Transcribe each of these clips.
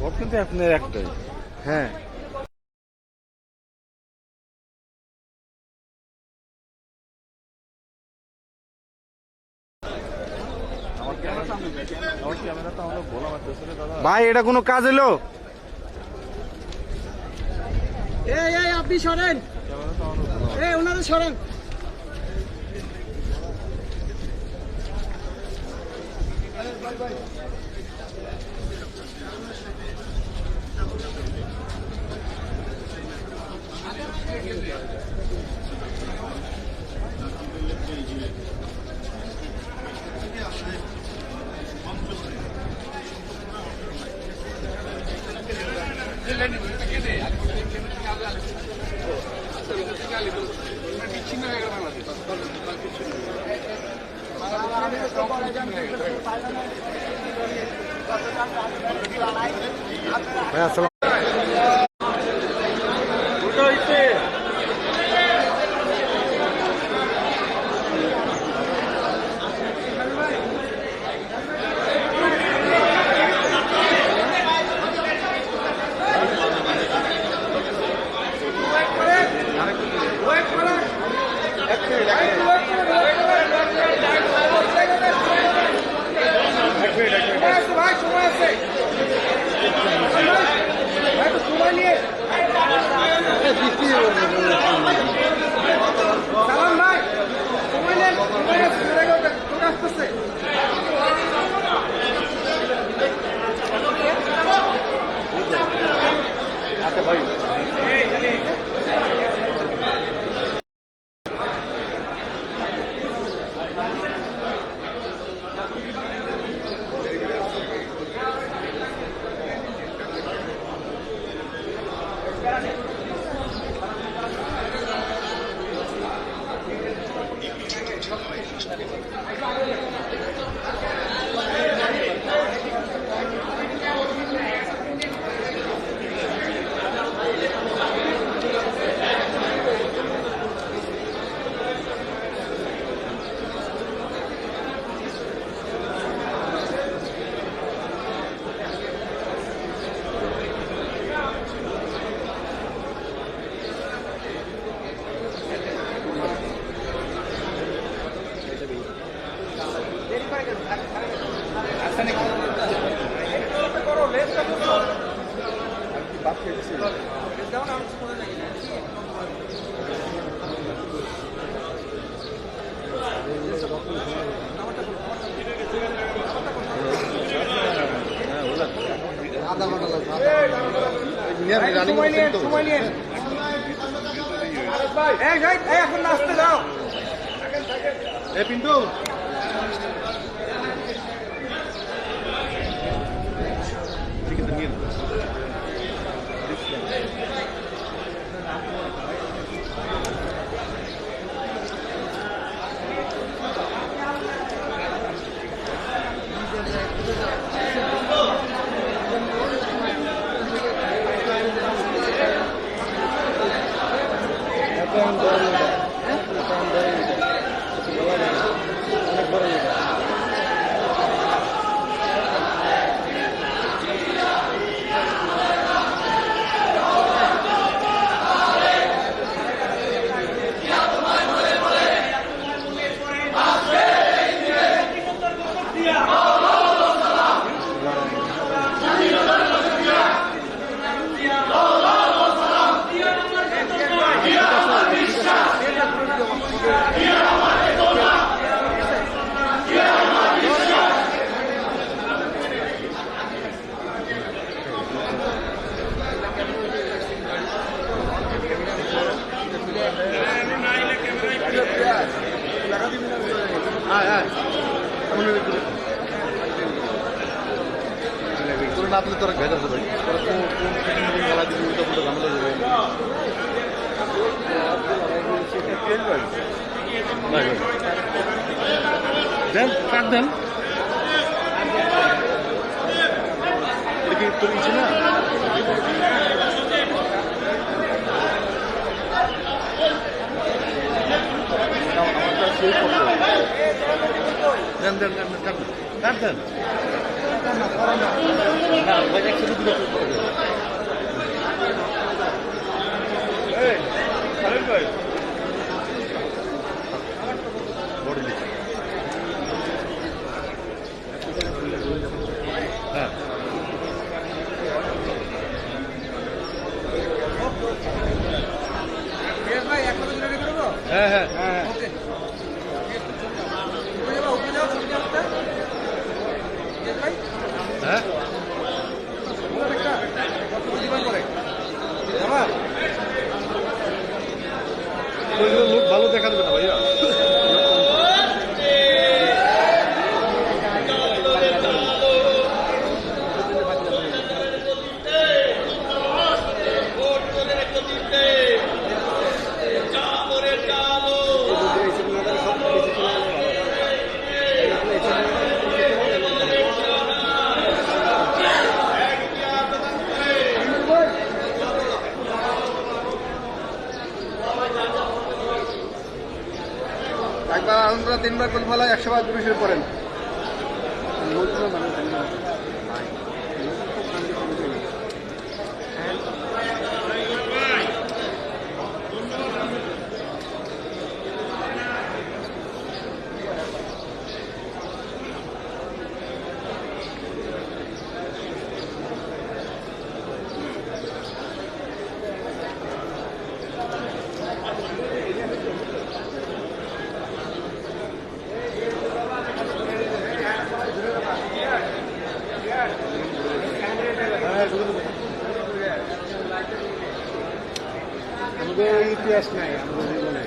Vote কিন্তু আপনার একটাই। হ্যাঁ, ভাই এটা কোনো কাজ হলো? আপনি সরেন, ওনারা সরেন। ভাই আসসালাম। আধা ঘন্টা লাগবে। এখন নাচতে যাও পিন্টু। আপনি তোরা ভেজা ভাই গলা দিবি উল্টো পুল্টো ঝামেলা দেন কাট দেন তোর ইচ্ছে না আমার দেন দেন দেন দেন দেন দেন এই সাহেব ভাই বড় দিচ্ছি হ্যাঁ ভাই 1 কপি রেডি করবো। হ্যাঁ হ্যাঁ হ্যাঁ ওকে উপরে যাও ছবি আসতে ভাই। হ্যাঁ একটা কত দিবেন করে আমার মুখ ভালো দেখা দেবে না ভাইয়া একবার আমরা 3 বার গোল ফেলা 100 বার পুরুষের পড়েন। আমাদের ইতিহাস নাই আমাদের জীবনে।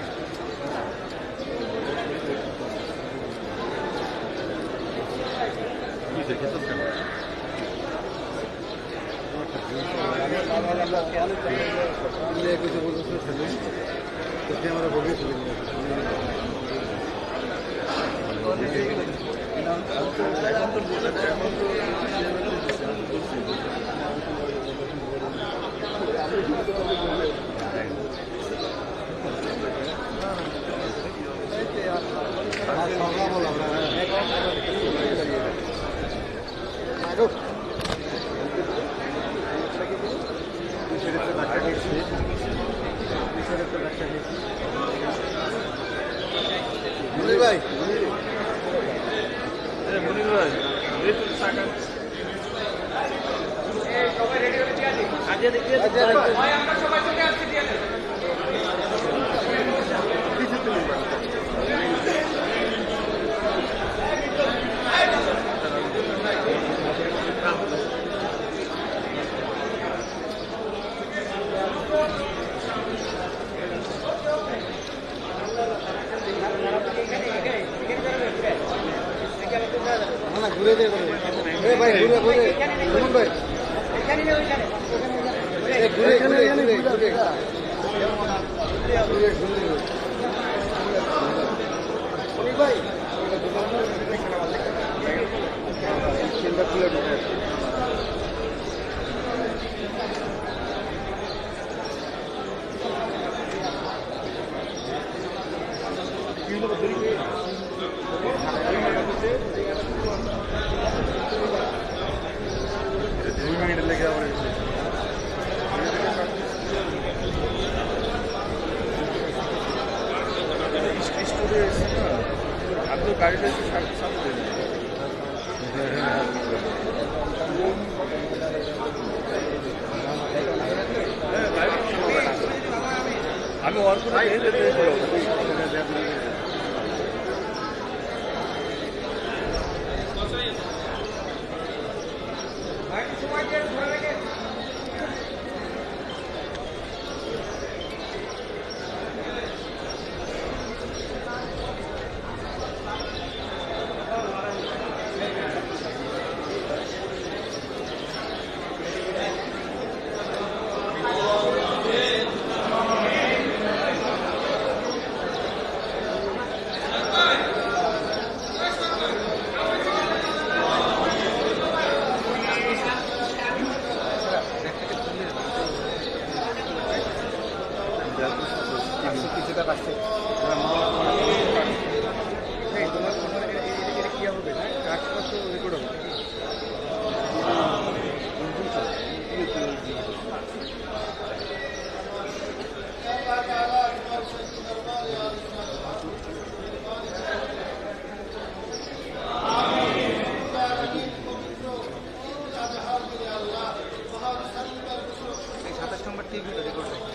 আমরা বলেছিলাম মনির ভাই মনির ভাই সবাই রেডি করে দিয়ে আজকে দেখিয়ে ভাই আমরা সবাই চলে আসছি দিয়ে না ঘুরে দিয়ে ভাই ঘুরে ঘুরে সুমন ভাই ঘুরে ঘুরে ঘুরে ভাই চিন্তা খুলে ঢুকে আপনি গাড়িটা সাথে আমি অল্প আশেপাশে রেকর্ড হবে। এই 27 নম্বর টিভিটা রেকর্ড হবে।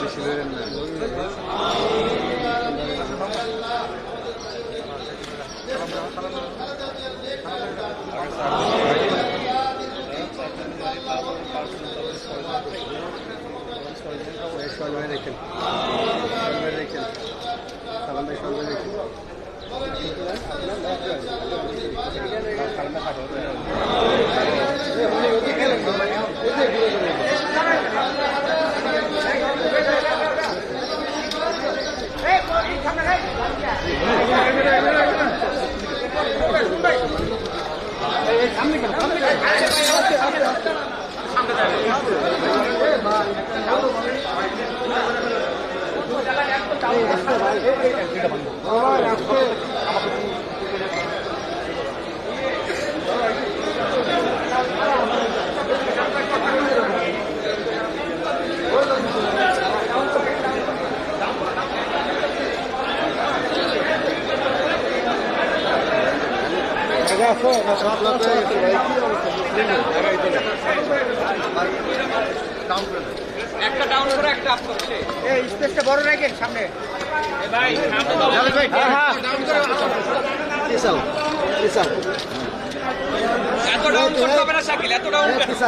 বেশি বেরেন না। দেখেন সালাম ভাই সবাই দেখেন একটা ডাউন করে একটা আপ করছে এই স্পেসটা বড় রাখেন সামনে ভাই সামনে দাও ভাই ডাউন করে পিছাও এত ডাউন করতে হবে না শাকিল এত ডাউন পিছাও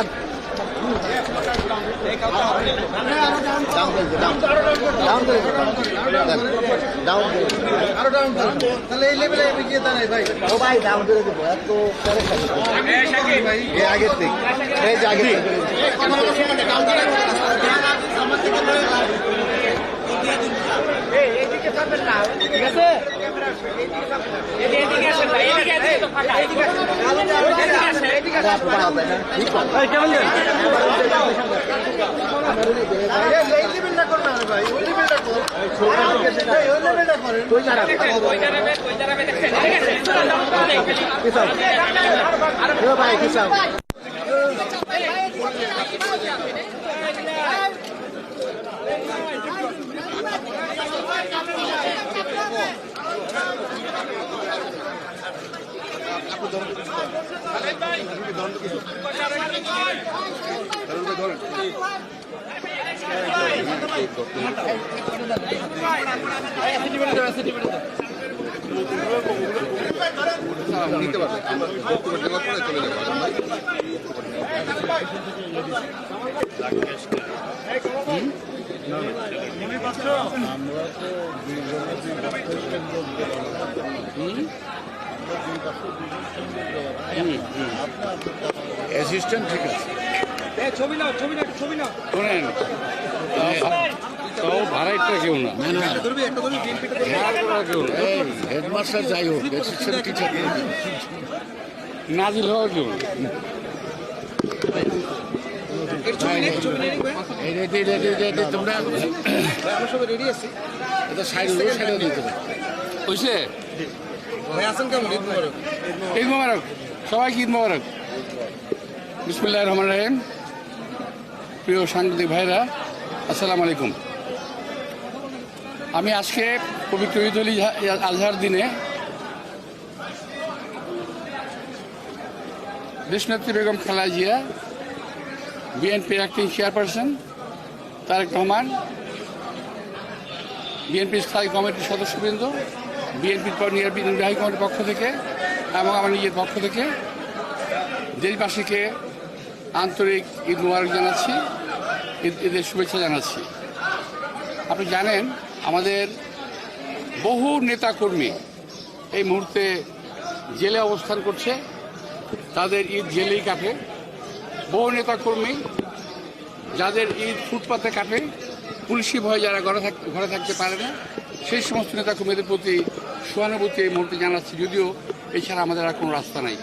তাহলে এই লেভেলে গিয়ে দাঁড়াই ভাই ও ভাই ডাউন করে দেবো এত আগের থেকে এই যে আগে এইদিকে পাবেন না ঠিক আছে এইদিকে আসেন ভাই এইদিকে তো ফাঁকা এইদিকে আসেন এইদিকে আসেন ভাই কেমন যান এই লেভেলটা করুন না ভাই ওই লেভেলটা করুন ওই লেভেলটা করেন কই দাঁড়াবে দেখেন আরে ভাই কিসাব নিতে পারবে আমরা বক্তব্য দেওয়ার পরে চলে যাবো অ্যাসিস্ট্যান্ট ঠিক আছে ছবি নাও শোনেন তাও ভাড়াইটা কেউ না কেউ না হেডমাস্টার যাই হোক অ্যাসিস্ট্যান্ট টিচার না দিল কেউ তোমরা আমরা সবাই রেডি আছি এটা সাইড দিতে বুঝছে আসেন কেমন ঈদ মোবারক সবাইকে ঈদ মোবারক বিসমিল্লাহির রহমানির রহিম প্রিয় সাংবাদিক ভাইরা আসসালামু আলাইকুম আমি আজকে পবিত্র ঈদ উল আজহার দিনে দেশনেত্রী বেগম খালেদা জিয়া বিএনপির অ্যাক্টিং চেয়ারপারসন তারেক রহমান বিএনপির স্থায়ী কমিটির সদস্যবৃন্দ বিএনপির নির্বাহী কমিটির পক্ষ থেকে এবং আমার নিজের পক্ষ থেকে দেশবাসীকে আন্তরিক ঈদ মোবারক জানাচ্ছি ঈদের শুভেচ্ছা জানাচ্ছি আপনি জানেন আমাদের বহু নেতাকর্মী এই মুহূর্তে জেলে অবস্থান করছে তাদের ঈদ জেলেই কাটে বহু নেতাকর্মী যাদের ঈদ ফুটপাতে কাটে পুলিশি ভয়ে যারা ঘরে থাকতে পারে না সেই সমস্ত নেতাকর্মীদের প্রতি সহানুভূতি এই মুহূর্তে জানাচ্ছি যদিও এছাড়া আমাদের আর কোনো রাস্তা নাই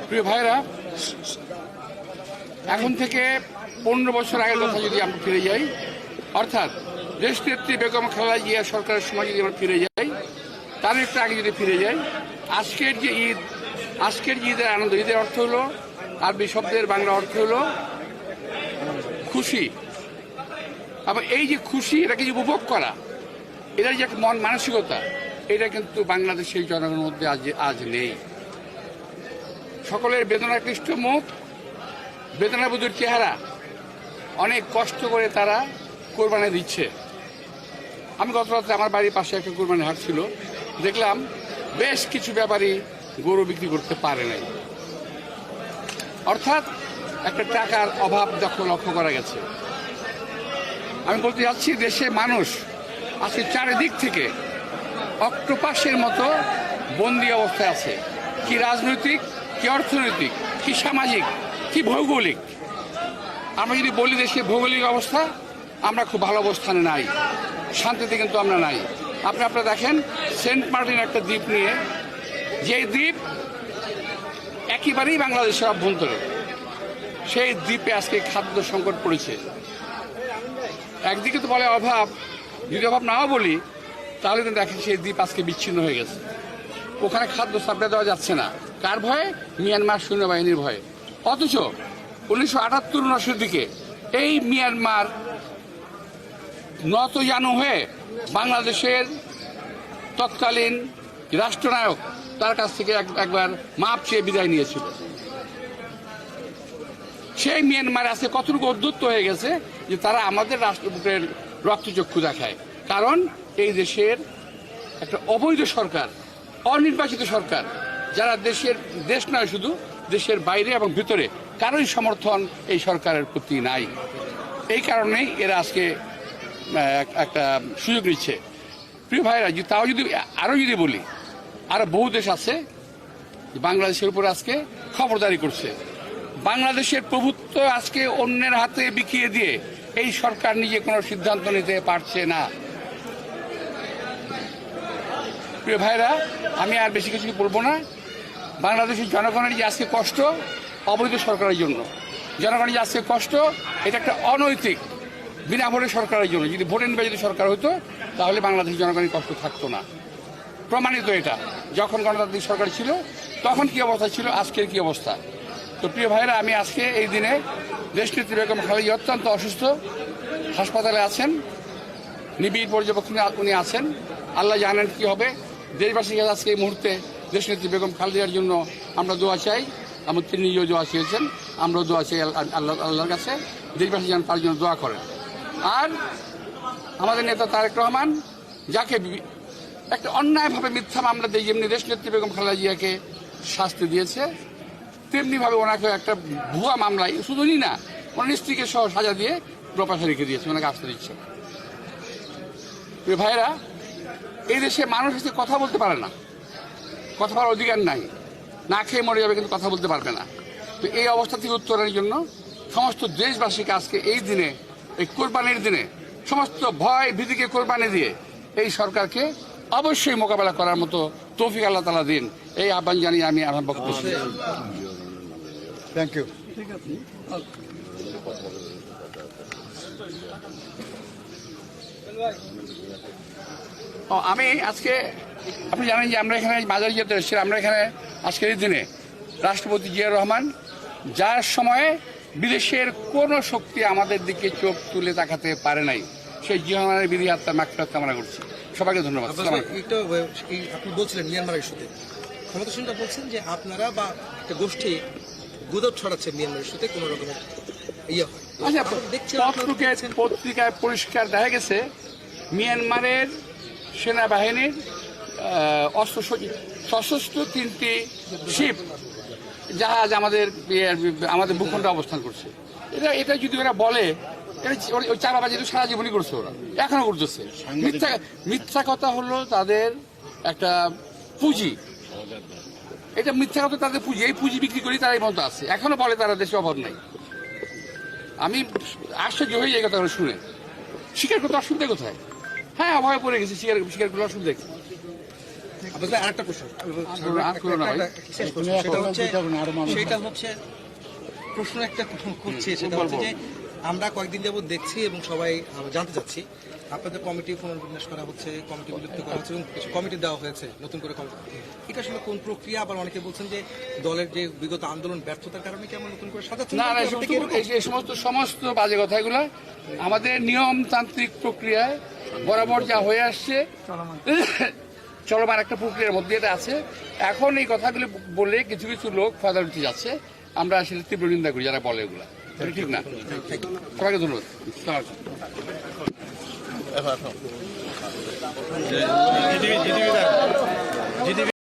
প্রিয় ভাইরা এখন থেকে 15 বছর আগের কথা যদি আমরা ফিরে যাই, অর্থাৎ দেশনেত্রী বেগম খালেদা জিয়া সরকারের সময় যদি আমরা ফিরে যাই, তার একটু আগে যদি ফিরে যাই, আজকের যে ঈদ, আজকের ঈদের আনন্দ, ঈদের অর্থ হলো, আরবি শব্দের বাংলা অর্থ হলো খুশি। আবার এই যে খুশি, এটাকে যে উপভোগ করা, এটার যে একটা মন মানসিকতা, এটা কিন্তু বাংলাদেশের জনগণের মধ্যে আজ নেই। সকলের বেদনাক্লিষ্ট মুখ, বেদনাবুধুর চেহারা, অনেক কষ্ট করে তারা কোরবানি দিচ্ছে। আমি গত রাতে আমার বাড়ির পাশে একটা কোরবানি হাট ছিল, দেখলাম বেশ কিছু ব্যাপারী গরু বিক্রি করতে পারে নাই। অর্থাৎ একটা টাকার অভাব লক্ষ্য করা গেছে। আমি বলতে যাচ্ছি, দেশে মানুষ আজকে চারিদিক থেকে অক্টোপাসের মতো বন্দি অবস্থায় আছে। কি রাজনৈতিক, কি অর্থনৈতিক, কি সামাজিক, কি ভৌগোলিক। আমরা যদি বলি দেশের ভৌগোলিক অবস্থা, আমরা খুব ভালো অবস্থানে নাই, শান্তিতে কিন্তু আমরা নাই। আপনারা দেখেন, সেন্ট মার্টিন একটা দ্বীপ নিয়ে, যে দ্বীপ একেবারেই বাংলাদেশের অভ্যন্তরে, সেই দ্বীপে আজকে খাদ্য সংকট পড়েছে। একদিকে তো বলে অভাব, যদি অভাব নাও বলি, তাহলে কিন্তু দেখেন সেই দ্বীপ আজকে বিচ্ছিন্ন হয়ে গেছে। ওখানে খাদ্য সাপ্লাই দেওয়া যাচ্ছে না। কার ভয়ে? মিয়ানমার সৈন্যবাহিনীর ভয়ে। অথচ 1978-19 দিকে এই মিয়ানমার নতজানু হয়ে বাংলাদেশের তৎকালীন রাষ্ট্রনায়ক তার কাছ থেকে একবার মাপ চেয়ে বিদায় নিয়েছিল। সেই মিয়ানমার আছে কতটুকু উদ্ধত্ত হয়ে গেছে যে তারা আমাদের রাষ্ট্রপতির রক্তচক্ষু দেখায়। কারণ এই দেশের একটা অবৈধ সরকার, অনির্বাচিত সরকার, যারা দেশ নয়, শুধু দেশের বাইরে এবং ভিতরে কারোই সমর্থন এই সরকারের প্রতি নাই। এই কারণেই এরা আজকে একটা সুযোগ নিচ্ছে। প্রিয় ভাইরা, তাও যদি বলি, আরো বহু দেশ আছে বাংলাদেশের উপর আজকে খবরদারি করছে। বাংলাদেশের প্রভুত্ব আজকে অন্যের হাতে বিকিয়ে দিয়ে এই সরকার নিজে কোনো সিদ্ধান্ত নিতে পারছে না। প্রিয় ভাইরা, আমি আর বেশি কিছু বলবো না। বাংলাদেশের জনগণের যে আজকে কষ্ট, অবৈধ সরকারের জন্য জনগণের যে আজকে কষ্ট, এটা একটা অনৈতিক বিনা ভোটে সরকারের জন্য। যদি ভোট নির্বাচিত সরকার হতো, তাহলে বাংলাদেশের জনগণের কষ্ট থাকতো না। প্রমাণিত এটা। যখন গণতান্ত্রিক সরকার ছিল তখন কি অবস্থা ছিল, আজকের কি অবস্থা। তো প্রিয় ভাইরা, আমি আজকে এই দিনে দেশনেত্রী বেগম খালেদা জিয়া অত্যন্ত অসুস্থ, হাসপাতালে আছেন, নিবিড় পর্যবেক্ষণে উনি আছেন। আল্লাহ জানেন কি হবে। দেশবাসীর কাছে আজকে এই মুহূর্তে দেশনেত্রী বেগম খালেদার জন্য আমরা দোয়া চাই। আমার তিনি নিজেও দোয়া চেয়েছেন, আমরাও দোয়া চাই আল্লাহর কাছে, দেশবাসী যেন তার জন্য দোয়া করেন। আর আমাদের নেতা তারেক রহমান, যাকে একটা অন্যায়ভাবে মিথ্যা মামলা দিয়ে যেমনি দেশনেত্রী বেগম খালেদা জিয়াকে শাস্তি দিয়েছে, তেমনিভাবে ওনাকে একটা ভুয়া মামলায়, শুধু না, ওনার স্ত্রীকে সহ সাজা দিয়ে প্রপাশে রেখে দিয়েছে, ওনাকে আসতে দিচ্ছে। ভাইয়েরা, এই দেশে মানুষ এসে কথা বলতে পারে না, কথা বলার অধিকার নাই, না খেয়ে মরে যাবে কিন্তু কথা বলতে পারবে না। তো এই অবস্থা থেকে উত্তরণের জন্য সমস্ত দেশবাসীকে আজকে এই দিনে, এই কোরবানির দিনে, সমস্ত ভয় ভীতিকে কোরবানি দিয়ে এই সরকারকে অবশ্যই মোকাবেলা করার মতো তৌফিক আল্লাহ তাআলা দিন, এই আহ্বান জানিয়ে আমি আমার বক্তব্য শেষ করছি। Thank you. আমি আজকে, আপনি জানেন যে আমরা এখানে মাজার যেতে এসেছি, আমরা এখানে আজকের এই দিনে রাষ্ট্রপতি জিয়াউর রহমান, যার সময়ে বিদেশের কোনো শক্তি আমাদের দিকে চোখ তুলে তাকাতে পারে নাই, সেই জিয়াউর রহমানের বিধি আত্মার মাগফিরাত কামনা করছি। সবাইকে ধন্যবাদ। আপনি বলছিলেন মিয়ানমার ইস্যুতে, ক্ষমতাসীনরা বলছেন যে আপনারা বা একটা গোষ্ঠী গুজব ছড়াচ্ছে মিয়ানমার ইস্যুতে কোনো রকমের ইয়ে হয়। আচ্ছা, পত্রিকায় পরিষ্কার দেখা গেছে মিয়ানমারের সেনাবাহিনীর সশস্ত্র 3টি শিপ জাহাজ আমাদের ভূখণ্ডে অবস্থান করছে। এটা যদি ওরা বলে, ওই চাপাবাজি তো সারা জীবনই করছে, ওরা এখনো করতেছে। মিথ্যা কথা হলো তাদের একটা পুঁজি, এটা মিথ্যা কথা তাদের পুঁজি, এই পুঁজি বিক্রি করি তারা এই মতো আছে, এখনো বলে তারা দেশে অভাব নাই। আমি আশ্চর্য হয়ে যাই কথা শুনে। স্বীকার করতে অসুবিধা কোথায়? হ্যাঁ, অভাবে পড়ে গেছি, স্বীকার করলে অসুবিধা কি? আরেকটা প্রশ্ন, সেটা হচ্ছে প্রশ্ন একটা করছি, সেটা হচ্ছে যে আমরা কয়েকদিন যাবত দেখছি এবং সবাই জানতে চাচ্ছি আপনাদের কমিটি পুনর্বিন্যাস করা হচ্ছে, কমিটি বিলুপ্ত করা হচ্ছে এবং কিছু কমিটি দেওয়া হয়েছে নতুন করে কমিটি। এটা আসলে কোন প্রক্রিয়া? আবার অনেকে বলছেন যে দলের যে বিগত আন্দোলন ব্যর্থতার কারণে কি আমরা নতুন করে সাজাচ্ছি? না না, এই সমস্ত বাজে কথাগুলো আমাদের নিয়মতান্ত্রিক প্রক্রিয়ায় বরাবর যা হয়ে আসছে চলমান একটা প্রক্রিয়ার মধ্যে এটা আছে। এখন এই কথাগুলো বলে কিছু কিছু লোক ফায়দা নিতে যাচ্ছে, আমরা আসলে তীব্র নিন্দা করি যারা বলে এগুলা, এটা ঠিক না। সবাইকে ধন্যবাদ। জিটিভি